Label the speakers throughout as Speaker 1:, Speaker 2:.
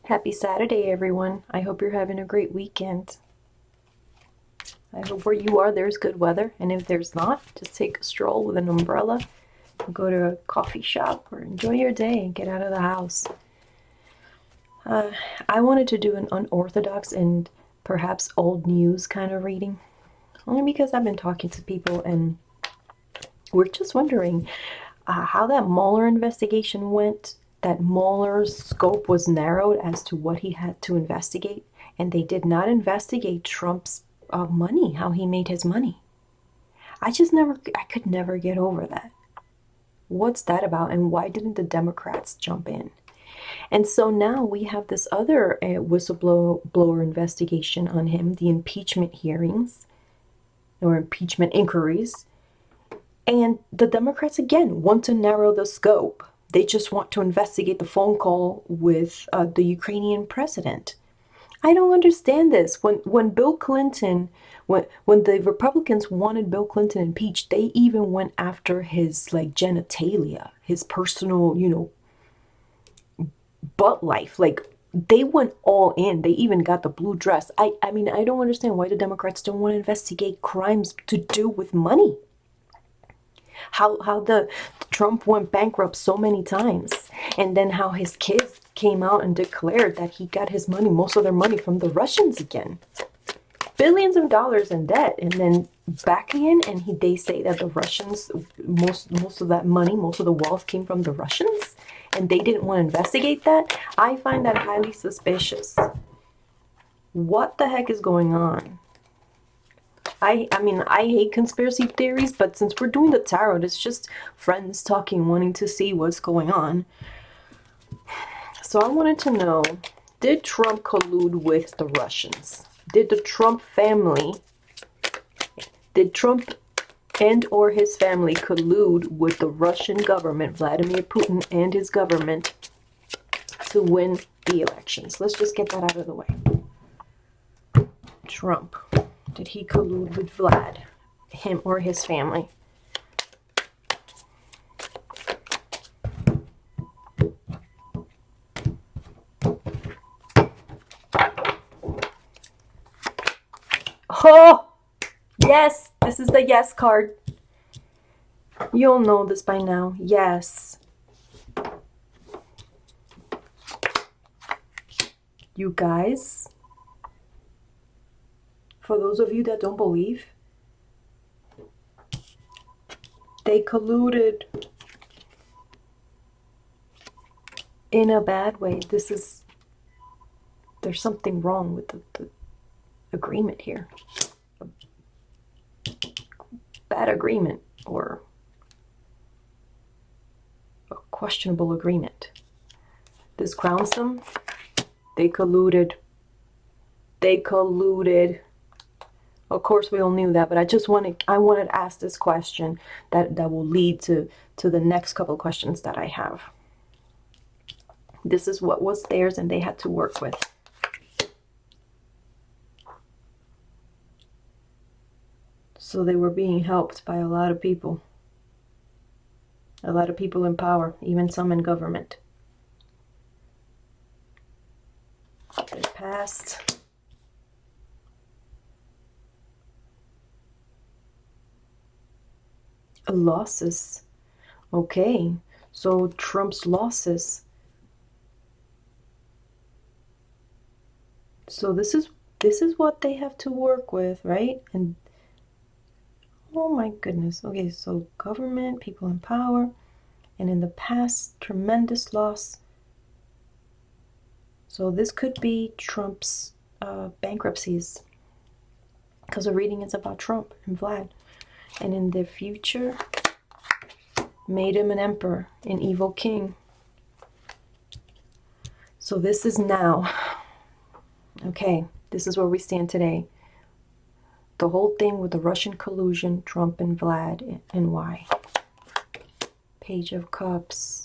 Speaker 1: Happy Saturday, everyone. I hope you're having a great weekend. I hope where you are there's good weather, and if there's not, just take a stroll with an umbrella, go to a coffee shop, or enjoy your day and get out of the house. Uh, I wanted to do an unorthodox and perhaps old news kind of reading, only because I've been talking to people and we're just wondering how that Mueller investigation went. That Mueller's scope was narrowed as to what he had to investigate, and they did not investigate Trump's money, how he made his money. I could never get over that. What's that about, and why didn't the Democrats jump in? And so now we have this other whistleblower investigation on him, the impeachment hearings or impeachment inquiries. And the Democrats, again, want to narrow the scope. They just want to investigate the phone call with the Ukrainian president. I don't understand this. When Bill Clinton, when the Republicans wanted Bill Clinton impeached, they even went after his like genitalia, his personal, butt life. Like they went all in. They even got the blue dress. I mean, I don't understand why the Democrats don't want to investigate crimes to do with money. How the Trump went bankrupt so many times, and then how his kids came out and declared that he got his money, most of their money, from the Russians again. Billions of dollars in debt, and then back again, and they say that the Russians, most of that money, most of the wealth came from the Russians, and they didn't want to investigate that. I find that highly suspicious. What the heck is going on? I mean, I hate conspiracy theories, but since we're doing the tarot, it's just friends talking, wanting to see what's going on. So I wanted to know, did Trump collude with the Russians? Did the Trump family, did Trump and or his family collude with the Russian government, Vladimir Putin and his government, to win the elections? Let's just get that out of the way. Trump. Did he collude with Vlad, him or his family? Oh, yes, this is the yes card. You'll know this by now. Yes. You guys, for those of you that don't believe, they colluded in a bad way. There's something wrong with the agreement here. A bad agreement, or a questionable agreement. This grounds them. They colluded. They colluded. Of course, we all knew that, but I wanted to ask this question that will lead to the next couple of questions that I have. This is what was theirs, and they had to work with. So they were being helped by a lot of people. A lot of people in power, even some in government. They passed. Losses. Okay, so Trump's losses. So this is what they have to work with, right? And oh my goodness. Okay, so government, people in power, and in the past, tremendous loss. So this could be Trump's bankruptcies, because the reading is about Trump and Vlad. And in the future, made him an emperor, an evil king. So this is now. Okay, this is where we stand today. The whole thing with the Russian collusion, Trump and Vlad, and why. Page of Cups.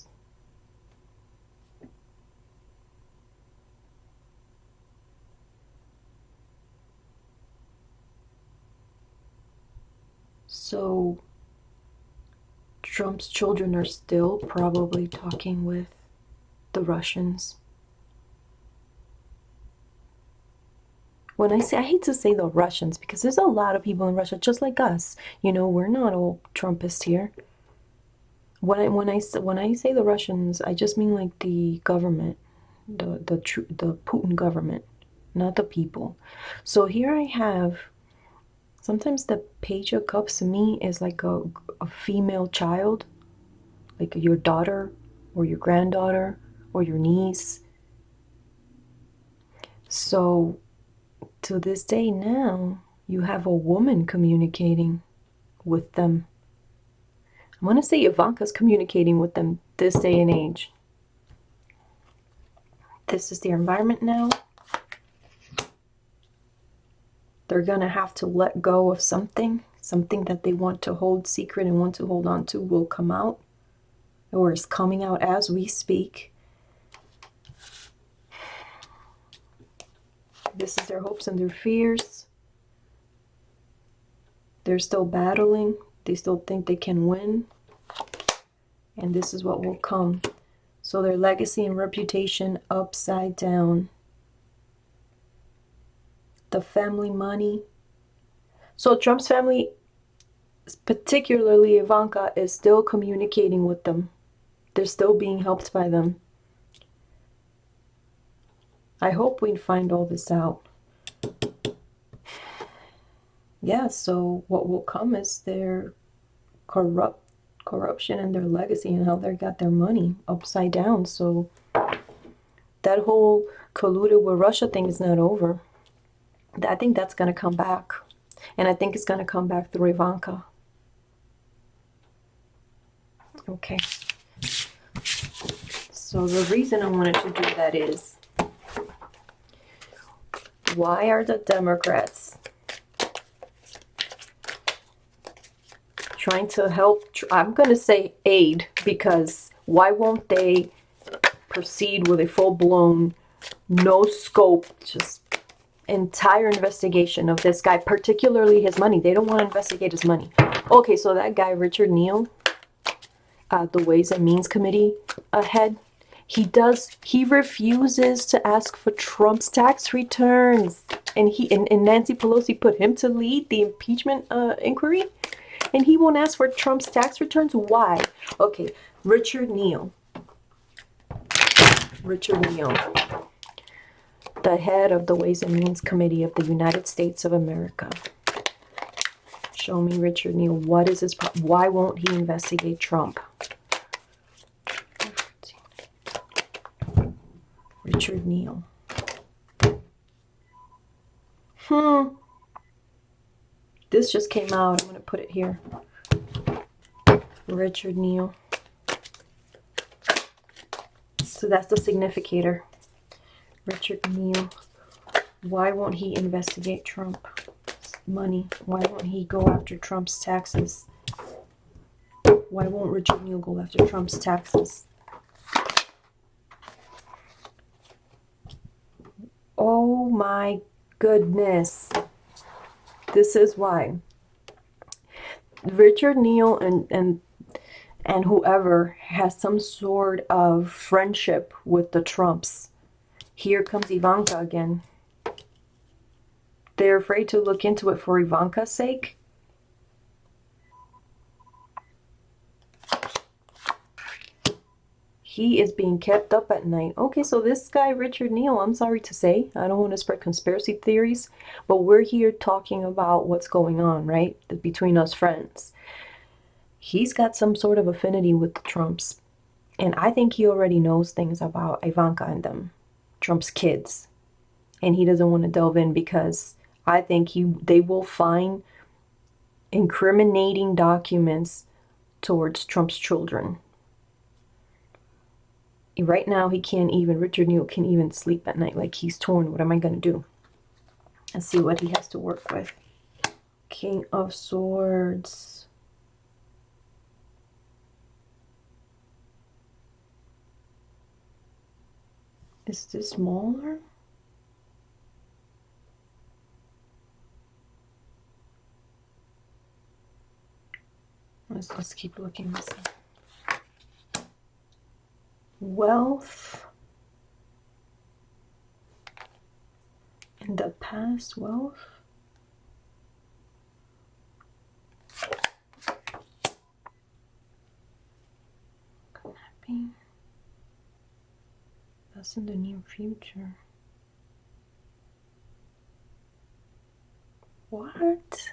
Speaker 1: So Trump's children are still probably talking with the Russians. When I hate to say the Russians, because there's a lot of people in Russia just like us. You know, we're not all Trumpists here. When I say the Russians, I just mean like the government, the Putin government, not the people. So here I have. Sometimes the Page of Cups to me is like a female child, like your daughter or your granddaughter or your niece. So to this day now, you have a woman communicating with them. I want to say Ivanka's communicating with them this day and age. This is their environment now. They're going to have to let go of something that they want to hold secret and want to hold on to will come out, or is coming out as we speak. This is their hopes and their fears. They're still battling. They still think they can win. And this is what will come. So their legacy and reputation upside down. The family money. So Trump's family, particularly Ivanka, is still communicating with them. They're still being helped by them. I hope we find all this out. Yeah, so what will come is their corruption and their legacy and how they got their money upside down. So that whole colluded with Russia thing is not over. I think that's going to come back. And I think it's going to come back through Ivanka. Okay. So the reason I wanted to do that is, why are the Democrats trying to help? I'm going to say aid, because why won't they proceed with a full-blown, no scope, just entire investigation of this guy, particularly his money? They don't want to investigate his money. Okay, so that guy, Richard Neal, the Ways and Means Committee head, he refuses to ask for Trump's tax returns. And and Nancy Pelosi put him to lead the impeachment inquiry. And he won't ask for Trump's tax returns? Why? Okay, Richard Neal, the head of the Ways and Means Committee of the United States of America. Show me Richard Neal. What is his problem? Why won't he investigate Trump? Richard Neal. This just came out. I'm going to put it here. Richard Neal. So that's the significator. Richard Neal. Why won't he investigate Trump's money? Why won't he go after Trump's taxes? Why won't Richard Neal go after Trump's taxes? Oh my goodness. This is why. Richard Neal and whoever has some sort of friendship with the Trumps. Here comes Ivanka again. They're afraid to look into it for Ivanka's sake. He is being kept up at night. Okay, so this guy, Richard Neal, I'm sorry to say, I don't want to spread conspiracy theories, but we're here talking about what's going on, right? Between us friends. He's got some sort of affinity with the Trumps. And I think he already knows things about Ivanka and them, Trump's kids. And he doesn't want to delve in because I think they will find incriminating documents towards Trump's children. Right now, Richard Neal can't even sleep at night. Like, he's torn. What am I going to do? Let's see what he has to work with. King of Swords. Is this smaller? Let's keep looking this up. Wealth In the past, wealth. Kidnapping. That's in the near future. What?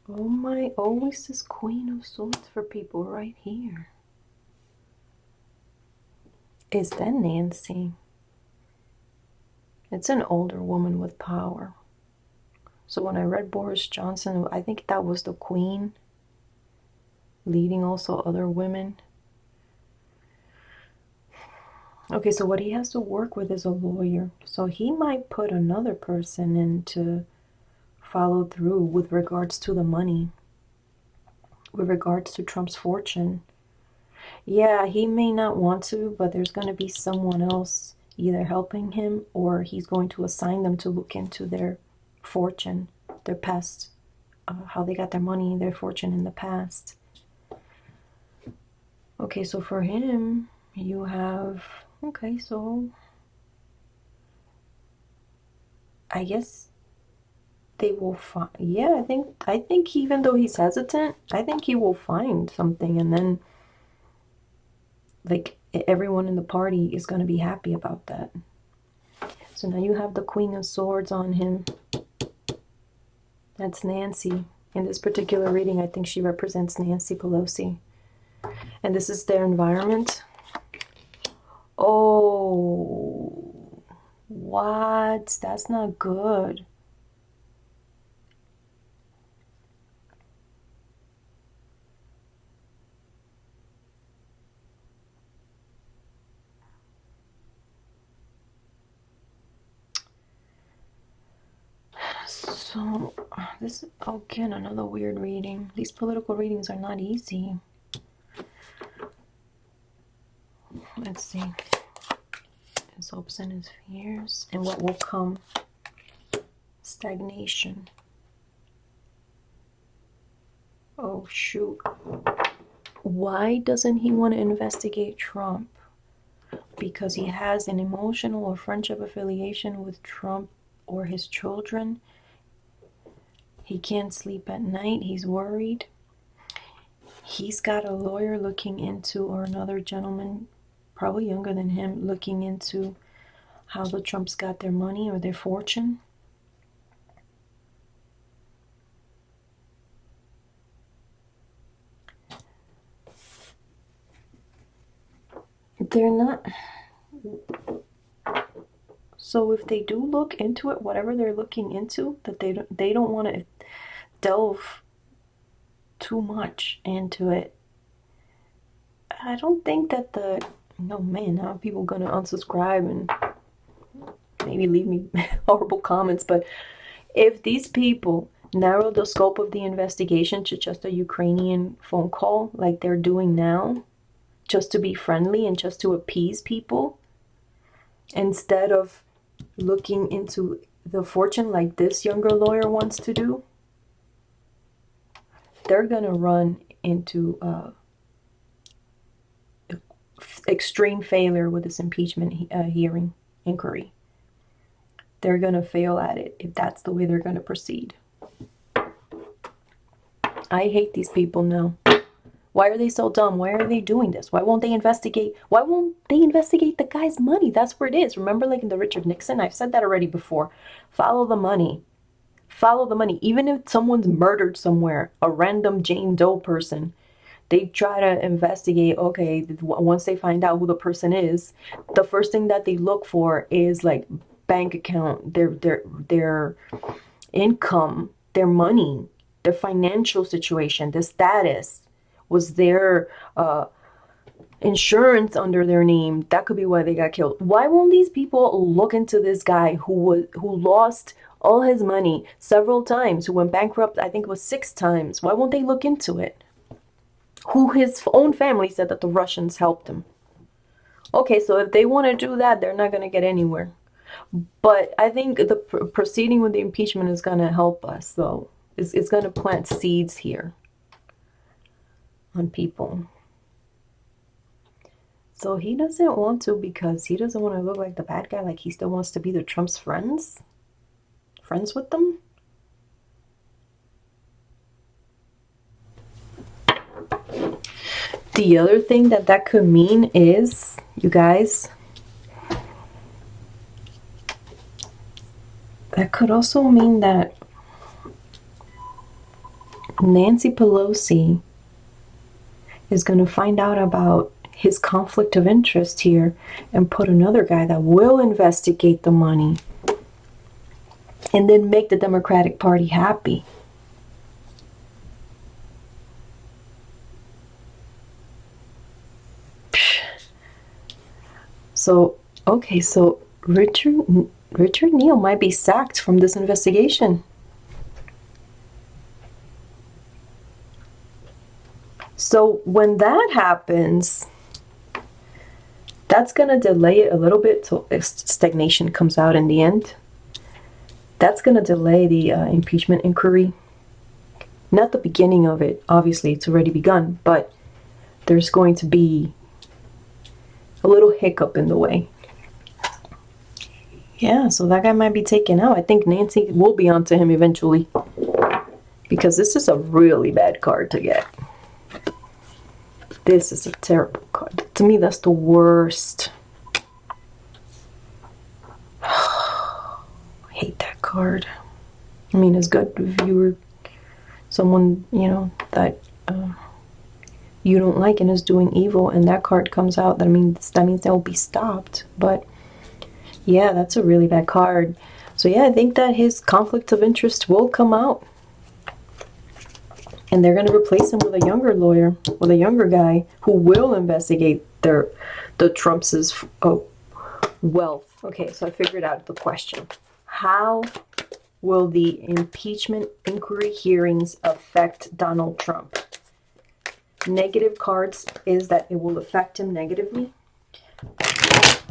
Speaker 1: Oh my, always this Queen of Swords for people right here. Is that Nancy? It's an older woman with power. So when I read Boris Johnson, I think that was the Queen leading also other women. Okay, so what he has to work with is a lawyer. So he might put another person in to follow through with regards to the money, with regards to Trump's fortune. Yeah, he may not want to, but there's going to be someone else either helping him or he's going to assign them to look into their fortune, their past, how they got their money, their fortune in the past. Okay, so for him, you have, okay, so I guess they will find, yeah, I think even though he's hesitant, I think he will find something, and then like everyone in the party is going to be happy about that. So now you have the Queen of Swords on him. That's Nancy. In this particular reading, I think she represents Nancy Pelosi. And this is their environment. Oh, what? That's not good. So, this is, again, another weird reading. These political readings are not easy. Let's see. His hopes and his fears. And what will come? Stagnation. Oh, shoot. Why doesn't he want to investigate Trump? Because he has an emotional or friendship affiliation with Trump or his children. He can't sleep at night. He's worried. He's got a lawyer looking into, or another gentleman, probably younger than him, looking into how the Trumps got their money or their fortune. They're not. So if they do look into it, whatever they're looking into, that they don't want to delve too much into it. I don't think that no man, now people gonna unsubscribe and maybe leave me horrible comments, but if these people narrow the scope of the investigation to just a Ukrainian phone call like they're doing now, just to be friendly and just to appease people, instead of looking into the fortune like this younger lawyer wants to do, they're gonna run into extreme failure with this impeachment hearing inquiry. They're gonna fail at it if that's the way they're gonna proceed. I hate these people now. Why are they so dumb? Why are they doing this? Why won't they investigate? Why won't they investigate the guy's money? That's where it is. Remember, like in the Richard Nixon, I've said that already before. Follow the money. Follow the money. Even if someone's murdered somewhere, a random Jane Doe person, they try to investigate. Okay, once they find out who the person is, the first thing that they look for is like bank account, their income, their money, their financial situation, the status. Was their insurance under their name? That could be why they got killed. Why won't these people look into this guy who lost all his money several times, who went bankrupt, I think it was 6 times? Why won't they look into it? Who his own family said that the Russians helped him. Okay, so if they want to do that, they're not going to get anywhere. But I think the proceeding with the impeachment is going to help us, though. It's going to plant seeds here on people. So he doesn't want to because he doesn't want to look like the bad guy, like he still wants to be the Trump's friends with them. The other thing that could mean is, you guys, that could also mean that Nancy Pelosi is going to find out about his conflict of interest here and put another guy that will investigate the money and then make the Democratic Party happy. So, okay, so Richard Neal might be sacked from this investigation. So when that happens, that's going to delay it a little bit till stagnation comes out in the end. That's going to delay the impeachment inquiry. Not the beginning of it. Obviously, it's already begun, but there's going to be a little hiccup in the way. Yeah, so that guy might be taken out. I think Nancy will be onto him eventually, because this is a really bad card to get. This is a terrible card. To me, that's the worst. I hate that card. I mean, it's good if you were someone, that you don't like and is doing evil, and that card comes out. That means they'll be stopped. But yeah, that's a really bad card. So yeah, I think that his conflict of interest will come out. And they're going to replace him with a younger lawyer, with a younger guy who will investigate the Trump's wealth. Okay, so I figured out the question. How will the impeachment inquiry hearings affect Donald Trump? Negative cards is that it will affect him negatively.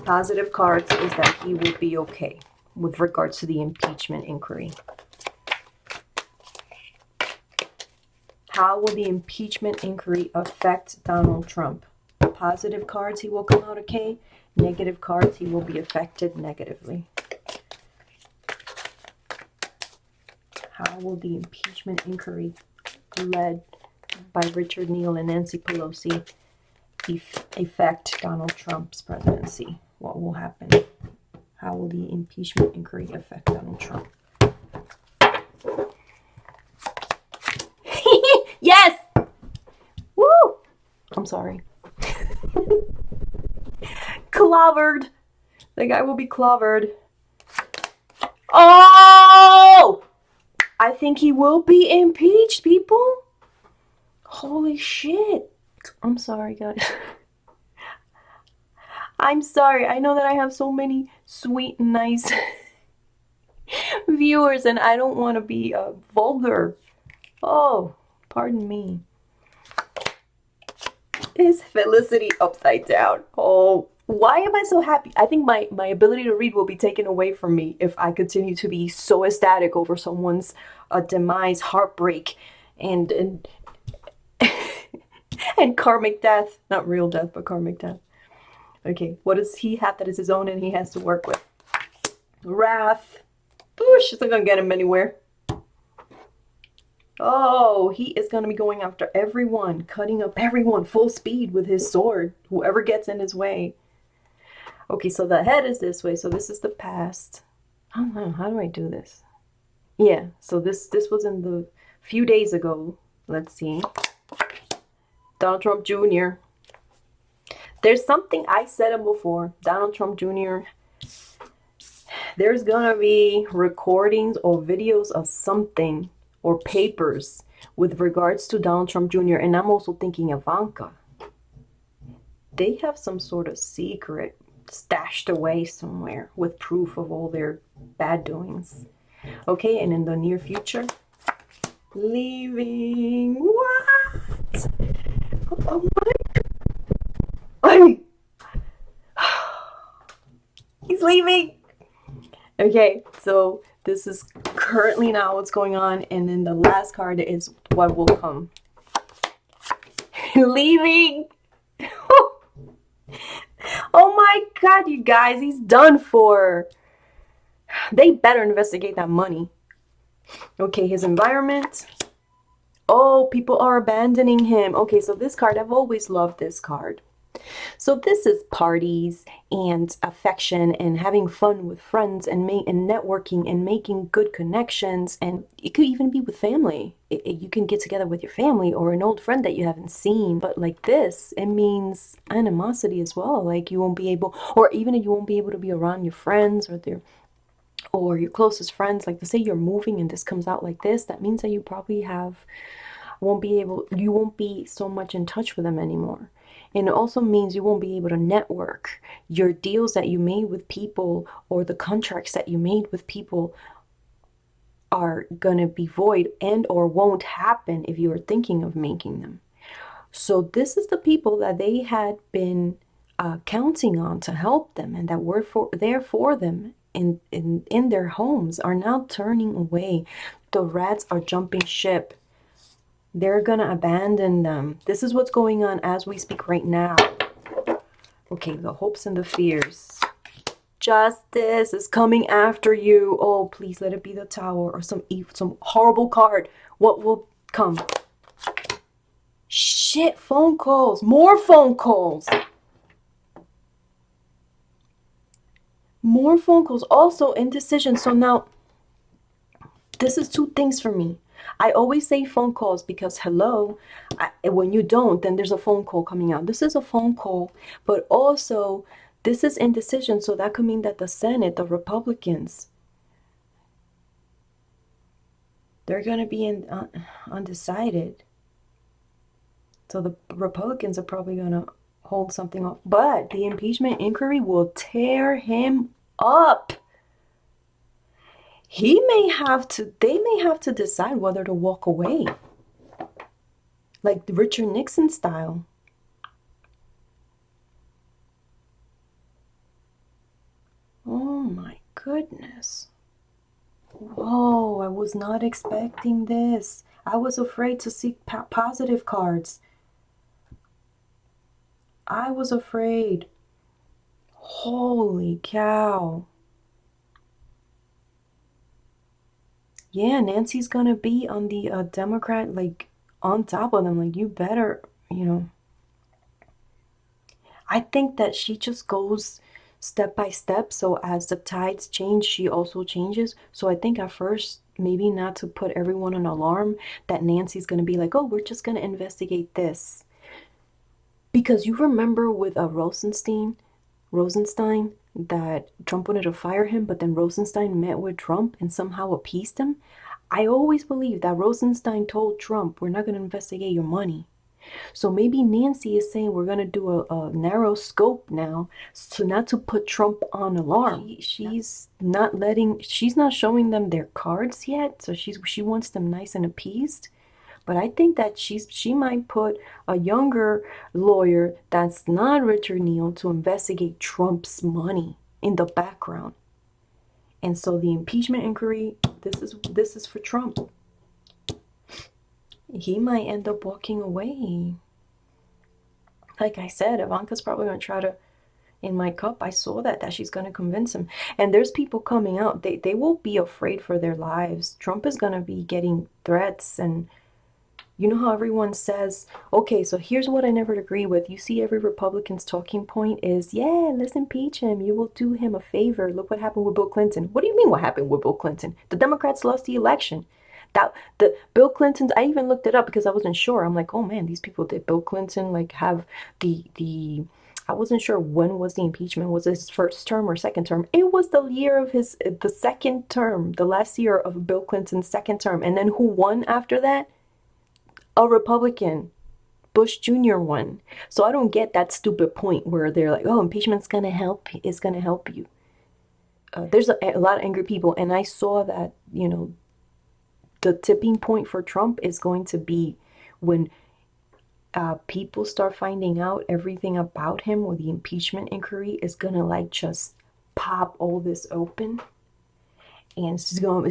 Speaker 1: Positive cards is that he will be okay with regards to the impeachment inquiry. How will the impeachment inquiry affect Donald Trump? Positive cards, he will come out okay. Negative cards, he will be affected negatively. How will the impeachment inquiry led by Richard Neal and Nancy Pelosi affect Donald Trump's presidency? What will happen? How will the impeachment inquiry affect Donald Trump? Yes! Woo! I'm sorry. Clobbered. The guy will be clobbered. Oh! I think he will be impeached, people. Holy shit. I'm sorry, guys. I'm sorry. I know that I have so many sweet and nice viewers, and I don't want to be vulgar. Oh, pardon me. Is Felicity upside down? Oh, why am I so happy? I think my ability to read will be taken away from me if I continue to be so ecstatic over someone's demise, heartbreak, and and karmic death. Not real death, but karmic death. Okay, what does he have that is his own and he has to work with? Wrath. Boosh, it's not gonna get him anywhere. Oh, he is going to be going after everyone, cutting up everyone full speed with his sword, whoever gets in his way. Okay, so the head is this way, so this is the past. I don't know, how do I do this? Yeah, so this was in the few days ago. Let's see. Donald Trump Jr. There's something I said him before. Donald Trump Jr. There's going to be recordings or videos of something or papers with regards to Donald Trump Jr. And I'm also thinking Ivanka. They have some sort of secret stashed away somewhere with proof of all their bad doings. Okay, and in the near future, leaving. What? Oh my. He's leaving. Okay, so this is currently now what's going on, and then the last card is what will come. Leaving. my God, you guys, he's done for. They better investigate that money. Okay, his environment. Oh, people are abandoning him. Okay, so this card, I've always loved this card. So this is parties and affection and having fun with friends and networking and making good connections. And it could even be with family. You can get together with your family or an old friend that you haven't seen. But like this, it means animosity as well. Like you won't be able, or even if you won't be able to be around your friends or your closest friends. Like to say you're moving and this comes out like this, that means that you probably you won't be so much in touch with them anymore. And it also means you won't be able to network. Your deals that you made with people or the contracts that you made with people are gonna be void and or won't happen if you are thinking of making them. So this is the people that they had been counting on to help them and that were there for them in their homes are now turning away. The rats are jumping ship. They're gonna abandon them. This is what's going on as we speak right now. Okay, the hopes and the fears. Justice is coming after you. Oh, please let it be the Tower or some horrible card. What will come? Shit, phone calls. More phone calls. More phone calls. Also, indecision. So now, this is two things for me. I always say phone calls because hello, when you don't, then there's a phone call coming out. This is a phone call, but also this is indecision. So that could mean that the Senate, the Republicans, they're going to be undecided. So the Republicans are probably going to hold something off. But the impeachment inquiry will tear him up. They may have to decide whether to walk away. Like Richard Nixon style. Oh my goodness. Whoa, I was not expecting this. I was afraid to see positive cards. I was afraid. Holy cow. Yeah, Nancy's gonna be on the Democrat, like, on top of them. Like, you better, I think that she just goes step by step. So as the tides change, she also changes. So I think at first, maybe not to put everyone on alarm, that Nancy's gonna be like, oh, we're just gonna investigate this. Because you remember with Rosenstein, that Trump wanted to fire him, but then Rosenstein met with Trump and somehow appeased him. I always believe that Rosenstein told Trump, we're not going to investigate your money. So maybe Nancy is saying we're going to do a narrow scope now, so not to put Trump on alarm. She's not showing them their cards yet, so she wants them nice and appeased. But I think that she might put a younger lawyer that's not Richard Neal to investigate Trump's money in the background. And so the impeachment inquiry, this is for Trump. He might end up walking away. Like I said, Ivanka's probably going to try to, in my cup, I saw that she's going to convince him. And there's people coming out. They will be afraid for their lives. Trump is going to be getting threats and you know how everyone says, okay, so here's what I never agree with. You see every Republican's talking point is, yeah, let's impeach him. You will do him a favor. Look what happened with Bill Clinton. What do you mean what happened with Bill Clinton? The Democrats lost the election. The Bill Clintons, I even looked it up because I wasn't sure. I'm like, oh man, these people, did Bill Clinton like have the I wasn't sure when was the impeachment. Was it his first term or second term? It was the year of the second term, the last year of Bill Clinton's second term. And then who won after that? A Republican, Bush Jr. won. So I don't get that stupid point where they're like, oh, impeachment's going to help. It's going to help you. There's a lot of angry people. And I saw that, the tipping point for Trump is going to be when people start finding out everything about him, where the impeachment inquiry is going to like just pop all this open. And it's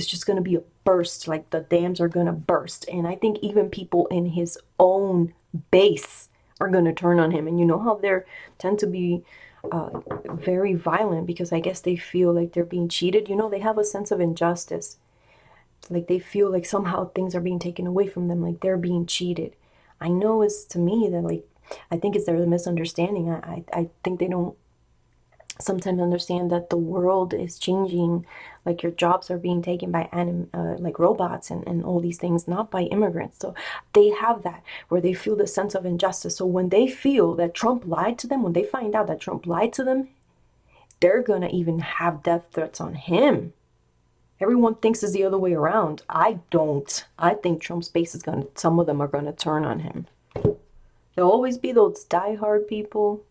Speaker 1: just going to be a burst, like the dams are going to burst. And I think even people in his own base are going to turn on him. And you know how there tend to be very violent because I guess they feel like they're being cheated. You know, they have a sense of injustice. Like they feel like somehow things are being taken away from them, like they're being cheated. I know it's to me that like I think it's their misunderstanding. I think they don't sometimes understand that the world is changing, like your jobs are being taken by like robots and all these things, not by immigrants. So they have that where they feel the sense of injustice. So when they feel that Trump lied to them, when they find out that Trump lied to them, they're gonna even have death threats on him. Everyone thinks it's the other way around. I don't. I think Trump's base is gonna, some of them are gonna turn on him. There'll always be those diehard people,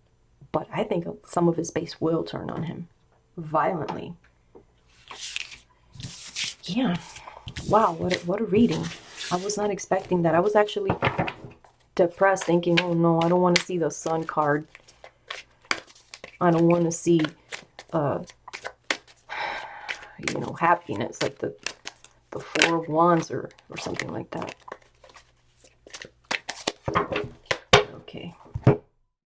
Speaker 1: but I think some of his base will turn on him violently. Yeah. Wow, what a reading. I was not expecting that. I was actually depressed thinking, oh no, I don't want to see the Sun card. I don't want to see, happiness, like the Four of Wands or something like that. Okay.